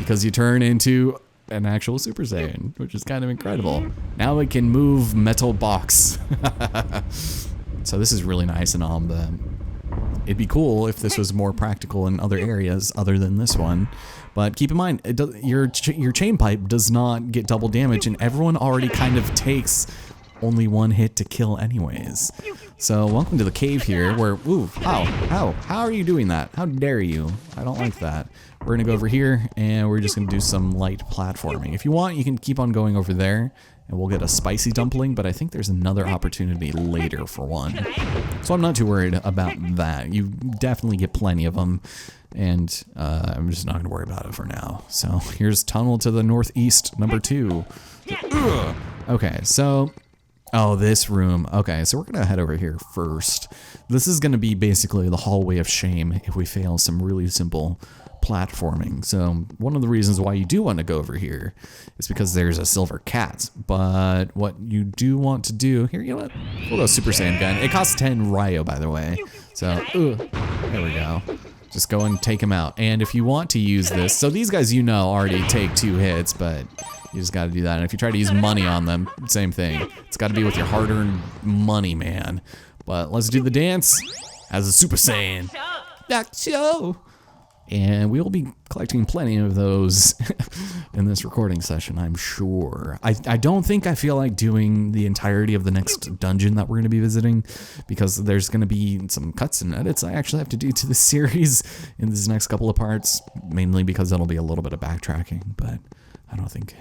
because you turn into an actual Super Saiyan, which is kind of incredible. Now it can move metal box. So this is really nice and all, but it'd be cool if this was more practical in other areas other than this one. But keep in mind, your chain pipe does not get double damage, and everyone already kind of takes only one hit to kill anyways. So welcome to the cave here where, ooh, how are you doing that? How dare you? I don't like that. We're gonna go over here and we're just gonna do some light platforming. If you want, you can keep on going over there and we'll get a spicy dumpling, but I think there's another opportunity later for one. So I'm not too worried about that. You definitely get plenty of them, and I'm just not gonna worry about it for now. So here's tunnel to the northeast, number 2. Ugh. Okay, so, oh, this room. Okay, so we're gonna head over here first. This is gonna be basically the hallway of shame if we fail some really simple platforming. So one of the reasons why you do want to go over here is because there's a silver cat. But what you do want to do here, you know what? We'll go Super Saiyan gun. It costs 10 Ryo, by the way. So there we go. Just go and take him out. And if you want to use this, so these guys you know already take 2 hits, but you just got to do that. And if you try to use money on them, same thing. It's got to be with your hard-earned money, man. But let's do the dance as a Super Saiyan. Yaksho! And we will be collecting plenty of those in this recording session, I'm sure. I don't think I feel like doing the entirety of the next dungeon that we're going to be visiting, because there's going to be some cuts and edits I actually have to do to the series in this next couple of parts, mainly because that'll be a little bit of backtracking, but I don't think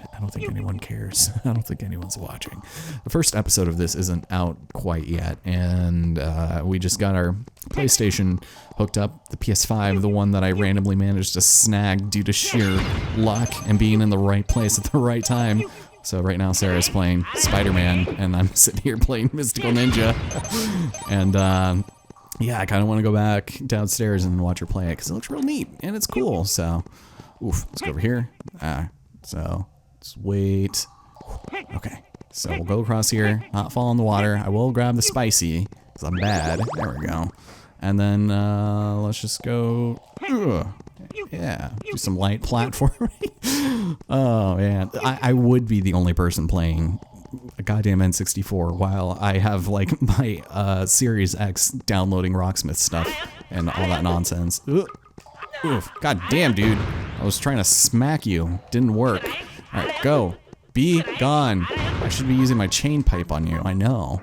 anyone cares. I don't think anyone's watching. The first episode of this isn't out quite yet, and we just got our PlayStation hooked up, the PS5, the one that I randomly managed to snag due to sheer luck and being in the right place at the right time. So right now Sarah's playing Spider-Man, and I'm sitting here playing Mystical Ninja. And yeah, I kind of want to go back downstairs and watch her play it, because it looks real neat, and it's cool. So, oof, let's go over here. So, let's wait. Okay, so we'll go across here, not fall in the water. I will grab the spicy, because I'm bad. There we go. And then, let's just go, yeah, do some light platforming. Oh, man, I would be the only person playing a goddamn N64 while I have, like, my Series X downloading Rocksmith stuff and all that nonsense. Oof, god damn, dude. I was trying to smack you. Didn't work. Alright, go. Be gone. I should be using my chain pipe on you. I know.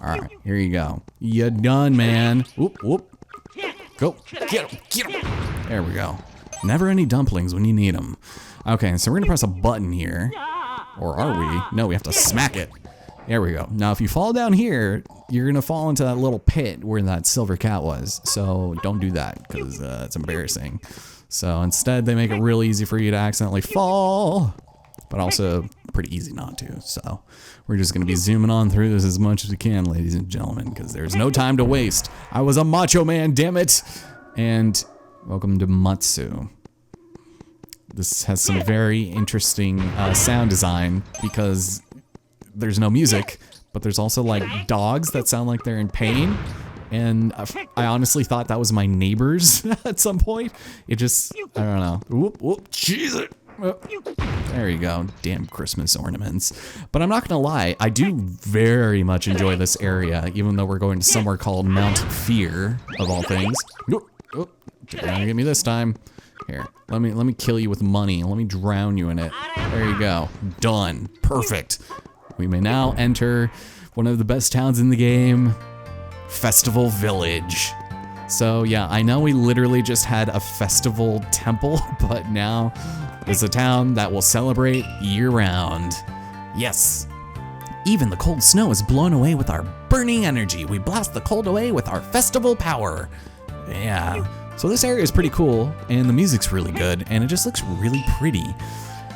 Alright, here you go. You done, man. Whoop, whoop. Go. Get him. Get him. There we go. Never any dumplings when you need them. Okay, so we're gonna press a button here. Or are we? No, we have to smack it. There we go. Now, if you fall down here, you're gonna fall into that little pit where that silver cat was. So don't do that, because it's embarrassing. So instead, they make it real easy for you to accidentally fall, but also pretty easy not to. So we're just gonna be zooming on through this as much as we can, ladies and gentlemen, because there's no time to waste. I was a macho man, damn it! And welcome to Matsu. This has some very interesting sound design, because there's no music, but there's also like dogs that sound like they're in pain, and I honestly thought that was my neighbors at some point. It just, I don't know. Whoop, whoop, jeez it. There you go, damn Christmas ornaments. But I'm not gonna lie, I do very much enjoy this area, even though we're going to somewhere called Mount Fear, of all things. Nope, oh, you're gonna get me this time. Here, let me kill you with money. Let me drown you in it. There you go, done, perfect. We may now enter one of the best towns in the game, Festival Village. So yeah, I know we literally just had a festival temple, but now there's a town that will celebrate year-round. Yes. Even the cold snow is blown away with our burning energy. We blast the cold away with our festival power. Yeah. So this area is pretty cool, and the music's really good, and it just looks really pretty.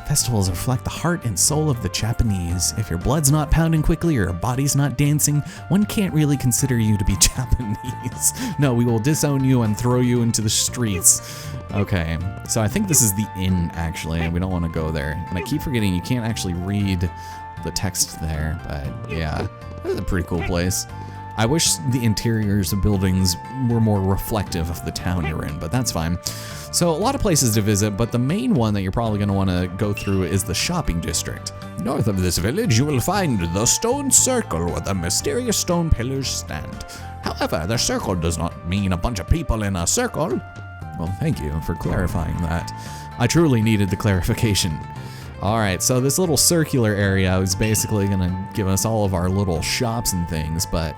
Festivals reflect the heart and soul of the Japanese. If your blood's not pounding quickly or your body's not dancing, one can't really consider you to be Japanese. No, we will disown you and throw you into the streets. Okay, so I think this is the inn, actually, and we don't want to go there. And I keep forgetting you can't actually read the text there, but yeah, this is a pretty cool place. I wish the interiors of buildings were more reflective of the town you're in, but that's fine. So a lot of places to visit, but the main one that you're probably going to want to go through is the shopping district. North of this village, you will find the stone circle where the mysterious stone pillars stand. However, the circle does not mean a bunch of people in a circle. Well, thank you for clarifying that. I truly needed the clarification. All right, so this little circular area is basically gonna give us all of our little shops and things, but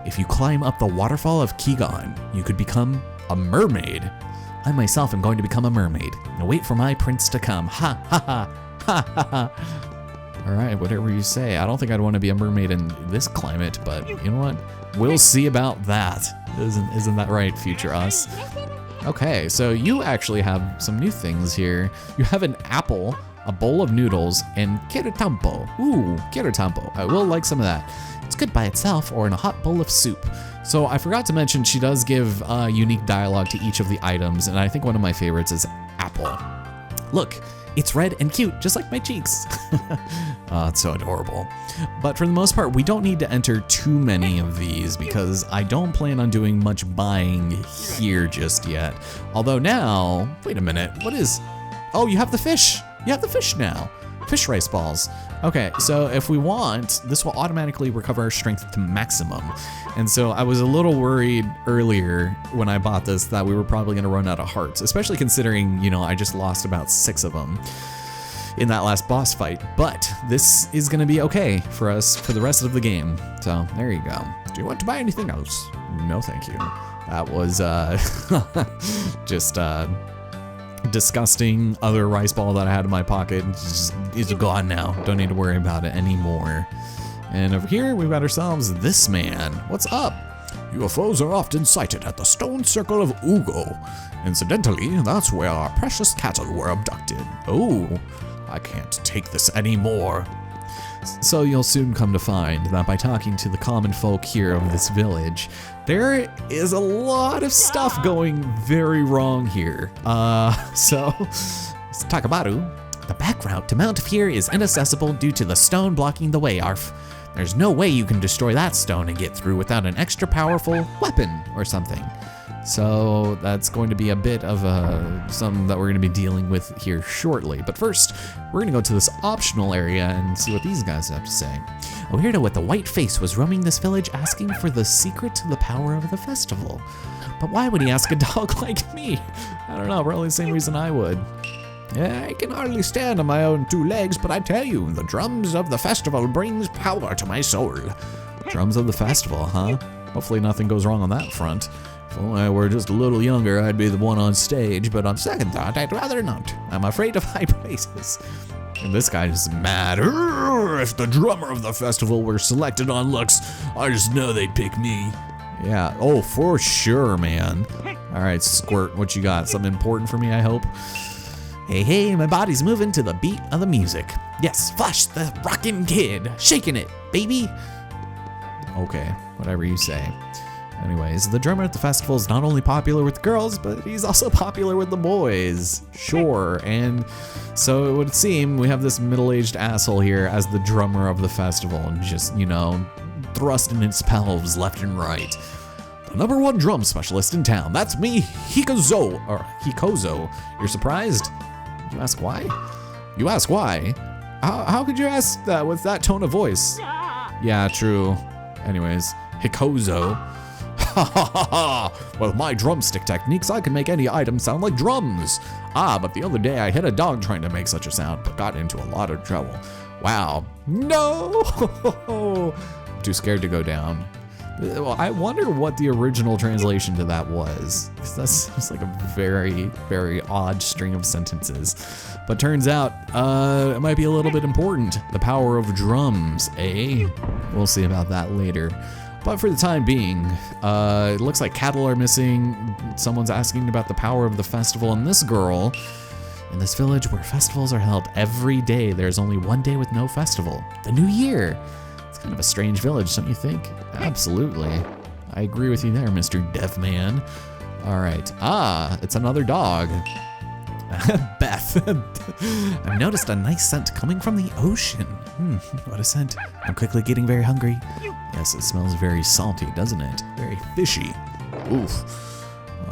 if you climb up the waterfall of Kegon, you could become a mermaid. I myself am going to become a mermaid. Now wait for my prince to come. Ha ha ha ha ha ha. All right, whatever you say. I don't think I'd want to be a mermaid in this climate, but you know what? We'll see about that. Isn't that right, future us? Okay, so you actually have some new things here. You have an apple, a bowl of noodles, and kiritampo. Ooh, kiritampo. I will like some of that. It's good by itself or in a hot bowl of soup. So I forgot to mention she does give unique dialogue to each of the items, and I think one of my favorites is apple. Look, it's red and cute, just like my cheeks. Oh, it's so adorable. But for the most part, we don't need to enter too many of these because I don't plan on doing much buying here just yet. Although now, wait a minute, what is, oh, you have the fish. You have the fish now. Fish rice balls. Okay, so if we want, this will automatically recover our strength to maximum. And so I was a little worried earlier when I bought this that we were probably gonna run out of hearts, especially considering, you know, I just lost about 6 of them in that last boss fight. But this is gonna be okay for us for the rest of the game. So there you go. Do you want to buy anything else? No, thank you. That was just disgusting other rice ball that I had in my pocket. It's gone now. Don't need to worry about it anymore. And over here, we've got ourselves this man. What's up? UFOs are often sighted at the stone circle of Ugo. Incidentally, that's where our precious cattle were abducted. Oh, I can't take this anymore. So you'll soon come to find that by talking to the common folk here of this village, there is a lot of stuff going very wrong here. So Takabaru, the back route to Mount here is inaccessible due to the stone blocking the way, Arf. There's no way you can destroy that stone and get through without an extra powerful weapon or something. So that's going to be a bit of something that we're going to be dealing with here shortly. But first, we're going to go to this optional area and see what these guys have to say. A weirdo with a white face was roaming this village asking for the secret to the power of the festival. But why would he ask a dog like me? I don't know, probably the same reason I would. I can hardly stand on my own 2 legs, but I tell you, the drums of the festival brings power to my soul. Drums of the festival, huh? Hopefully nothing goes wrong on that front. If only I were just a little younger, I'd be the one on stage, but on second thought, I'd rather not. I'm afraid of high places. And this guy is mad. If the drummer of the festival were selected on looks, I just know they'd pick me. Yeah, oh, for sure, man. All right, Squirt, what you got? Something important for me, I hope? Hey, hey, my body's moving to the beat of the music. Yes, Flush, the rockin' kid. Shaking it, baby. Okay, whatever you say. Anyways, the drummer at the festival is not only popular with girls, but he's also popular with the boys. Sure, and so it would seem we have this middle-aged asshole here as the drummer of the festival, and just, you know, thrusting its pelves left and right. The #1 drum specialist in town, that's me, Hikozo. You're surprised? You ask why? You ask why? How could you ask that with that tone of voice? Yeah, true. Anyways, Hikozo. Ha ha ha ha! With my drumstick techniques, I can make any item sound like drums. But the other day I hit a dog trying to make such a sound, but got into a lot of trouble. Wow. No! I'm too scared to go down. Well, I wonder what the original translation to that was. That's just like a very, very odd string of sentences. But turns out, it might be a little bit important. The power of drums, eh? We'll see about that later. But for the time being, it looks like cattle are missing. Someone's asking about the power of the festival, and this girl, in this village where festivals are held every day, there's only one day with no festival, the New Year. It's kind of a strange village, don't you think? Absolutely. I agree with you there, Mr. Dev Man. All right. It's another dog. death. I've noticed a nice scent coming from the ocean. What a scent. I'm quickly getting very hungry. Yes, it smells very salty, doesn't it? Very fishy. Oof.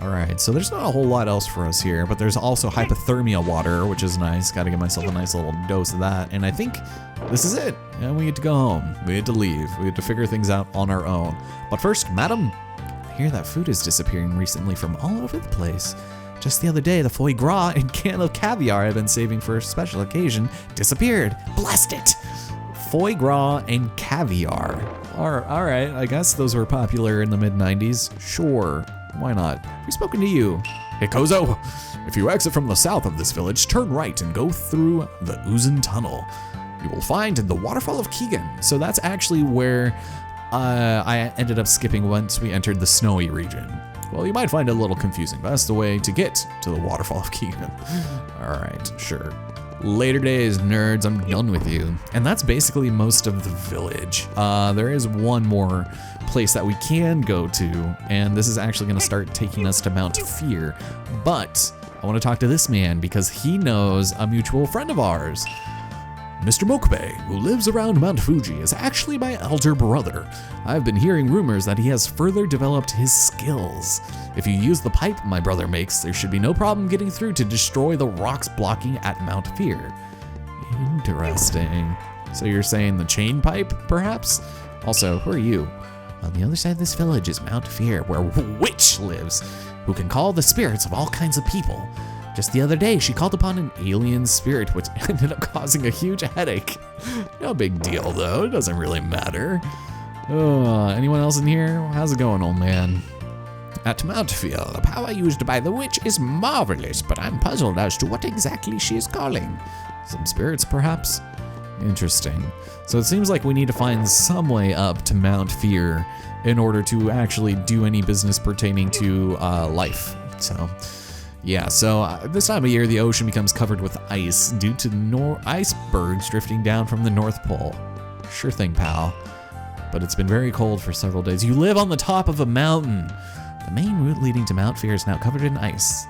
All right, so there's not a whole lot else for us here, but there's also hypothermia water, which is nice. Got to give myself a nice little dose of that. And I think this is it. And we get to go home. We get to leave. We get to figure things out on our own. But first, madam, I hear that food is disappearing recently from all over the place. Just the other day, the foie gras and can of caviar I've been saving for a special occasion disappeared. Blast it! Foie gras and caviar. All right, I guess those were popular in the mid-90s. Sure. Why not? We've spoken to you. Hey, Kozo, if you exit from the south of this village, turn right and go through the Uzun Tunnel. You will find the Waterfall of Keegan. So that's actually where I ended up skipping once we entered the snowy region. Well, you might find it a little confusing, but that's the way to get to the Waterfall of Keegan. All right, sure. Later days, nerds, I'm done with you. And that's basically most of the village. There is one more place that we can go to, and this is actually gonna start taking us to Mount Fear. But I wanna talk to this man because he knows a mutual friend of ours. Mr. Mokube, who lives around Mount Fuji, is actually my elder brother. I've been hearing rumors that he has further developed his skills. If you use the pipe my brother makes, there should be no problem getting through to destroy the rocks blocking at Mount Fear. Interesting. So you're saying the chain pipe, perhaps? Also, who are you? On the other side of this village is Mount Fear, where a witch lives, who can call the spirits of all kinds of people. Just the other day, she called upon an alien spirit, which ended up causing a huge headache. No big deal, though. It doesn't really matter. Anyone else in here? How's it going, old man? At Mount Fear, the power used by the witch is marvelous, but I'm puzzled as to what exactly she is calling. Some spirits, perhaps? Interesting. So it seems like we need to find some way up to Mount Fear in order to actually do any business pertaining to life. So, yeah, so this time of year, the ocean becomes covered with ice due to icebergs drifting down from the North Pole. Sure thing, pal. But it's been very cold for several days. You live on the top of a mountain. The main route leading to Mount Fear is now covered in ice.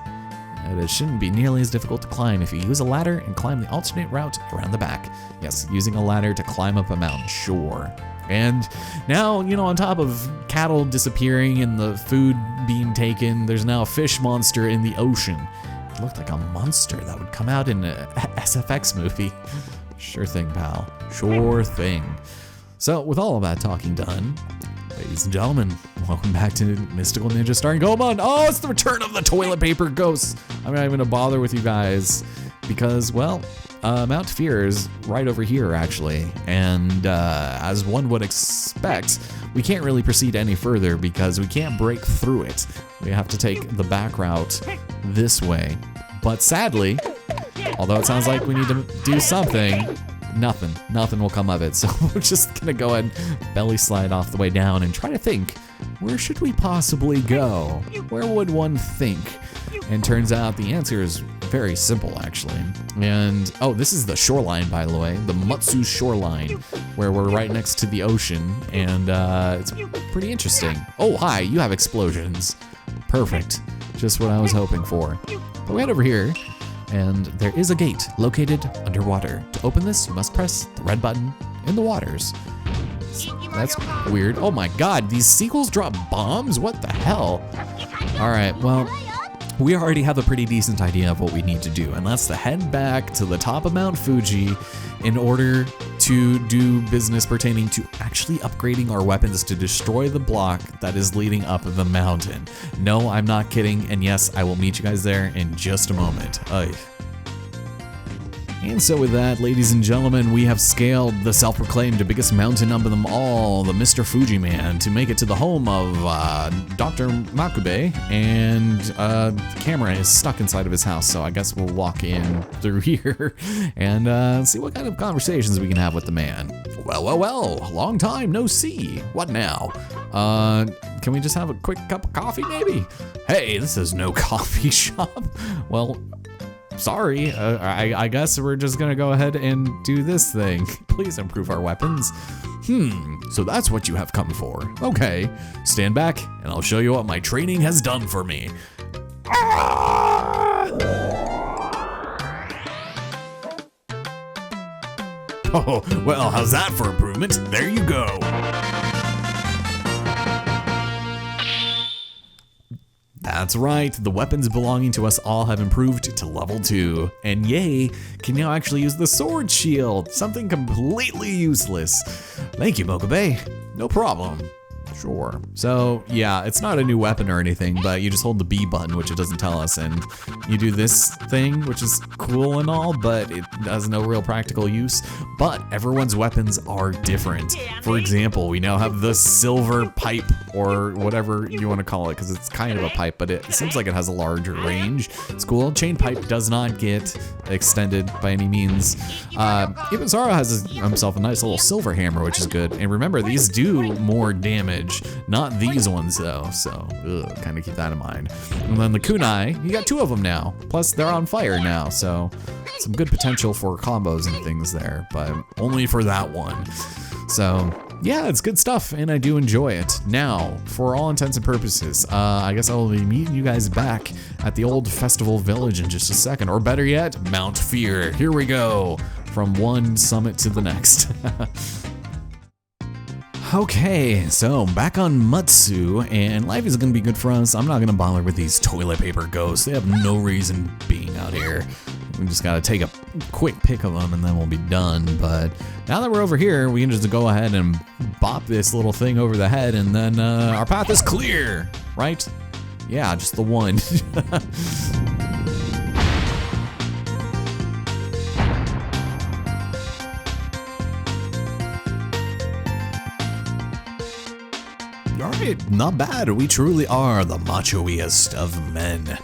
And it shouldn't be nearly as difficult to climb if you use a ladder and climb the alternate route around the back. Yes, using a ladder to climb up a mountain, sure. And now, you know, on top of cattle disappearing and the food being taken, there's now a fish monster in the ocean. It looked like a monster that would come out in a SFX movie. Sure thing, pal. Sure thing. So, with all of that talking done, ladies and gentlemen, welcome back to Mystical Ninja starring Goemon. Oh, it's the return of the toilet paper ghosts. I'm not even gonna bother with you guys because, well, Mount Fear is right over here, actually. And as one would expect, we can't really proceed any further because we can't break through it. We have to take the back route this way. But sadly, although it sounds like we need to do something, nothing will come of it. So we're just gonna go ahead and belly slide off the way down and try to think, where should we possibly go? Where would one think? And turns out the answer is very simple, actually. And, oh, this is the shoreline, by the way, the Mutsu shoreline, where we're right next to the ocean, and it's pretty interesting. Oh, hi, you have explosions. Perfect, just what I was hoping for. But we head over here, and there is a gate located underwater. To open this, you must press the red button in the waters. That's weird. Oh my god, these sequels drop bombs? What the hell? All right, well, we already have a pretty decent idea of what we need to do, and that's to head back to the top of Mount Fuji in order to do business pertaining to actually upgrading our weapons to destroy the block that is leading up the mountain. No, I'm not kidding, and yes, I will meet you guys there in just a moment. And so with that, ladies and gentlemen, we have scaled the self-proclaimed biggest mountain of them all, the Mr. Fuji Man, to make it to the home of Dr. Makube, and the camera is stuck inside of his house, so I guess we'll walk in through here and see what kind of conversations we can have with the man. Well, long time no see. What now? Can we just have a quick cup of coffee, maybe? Hey, this is no coffee shop. Well, sorry, I guess we're just gonna go ahead and do this thing. Please improve our weapons. So that's what you have come for. Okay, stand back and I'll show you what my training has done for me. Oh, well, how's that for improvement? There you go. That's right, the weapons belonging to us all have improved to level 2. And Yay can now actually use the sword shield, something completely useless. Thank you, Mokube. No problem. Sure. So yeah, it's not a new weapon or anything, but you just hold the B button, which it doesn't tell us, and you do this thing, which is cool and all, but it has no real practical use. But everyone's weapons are different. For example, we now have the silver pipe, or whatever you want to call it, because it's kind of a pipe, but it seems like it has a larger range. It's cool. Chain pipe does not get extended by any means. Even Zara has himself a nice little silver hammer, which is good. And remember, these do more damage. Not these ones though, so kind of keep that in mind. And then the kunai, you got 2 of them now. Plus they're on fire now, so some good potential for combos and things there, but only for that one. So yeah, it's good stuff, and I do enjoy it. Now, for all intents and purposes, I guess I will be meeting you guys back at the old festival village in just a second, or better yet, Mount Fear. Here we go, from one summit to the next. Okay, so back on Mutsu, and life is gonna be good for us. I'm not gonna bother with these toilet paper ghosts. They have no reason being out here. We just gotta take a quick pick of them and then we'll be done. But now that we're over here, we can just go ahead and bop this little thing over the head, and then our path is clear, right? Yeah, just the one. Alright, not bad. We truly are the machoiest of men.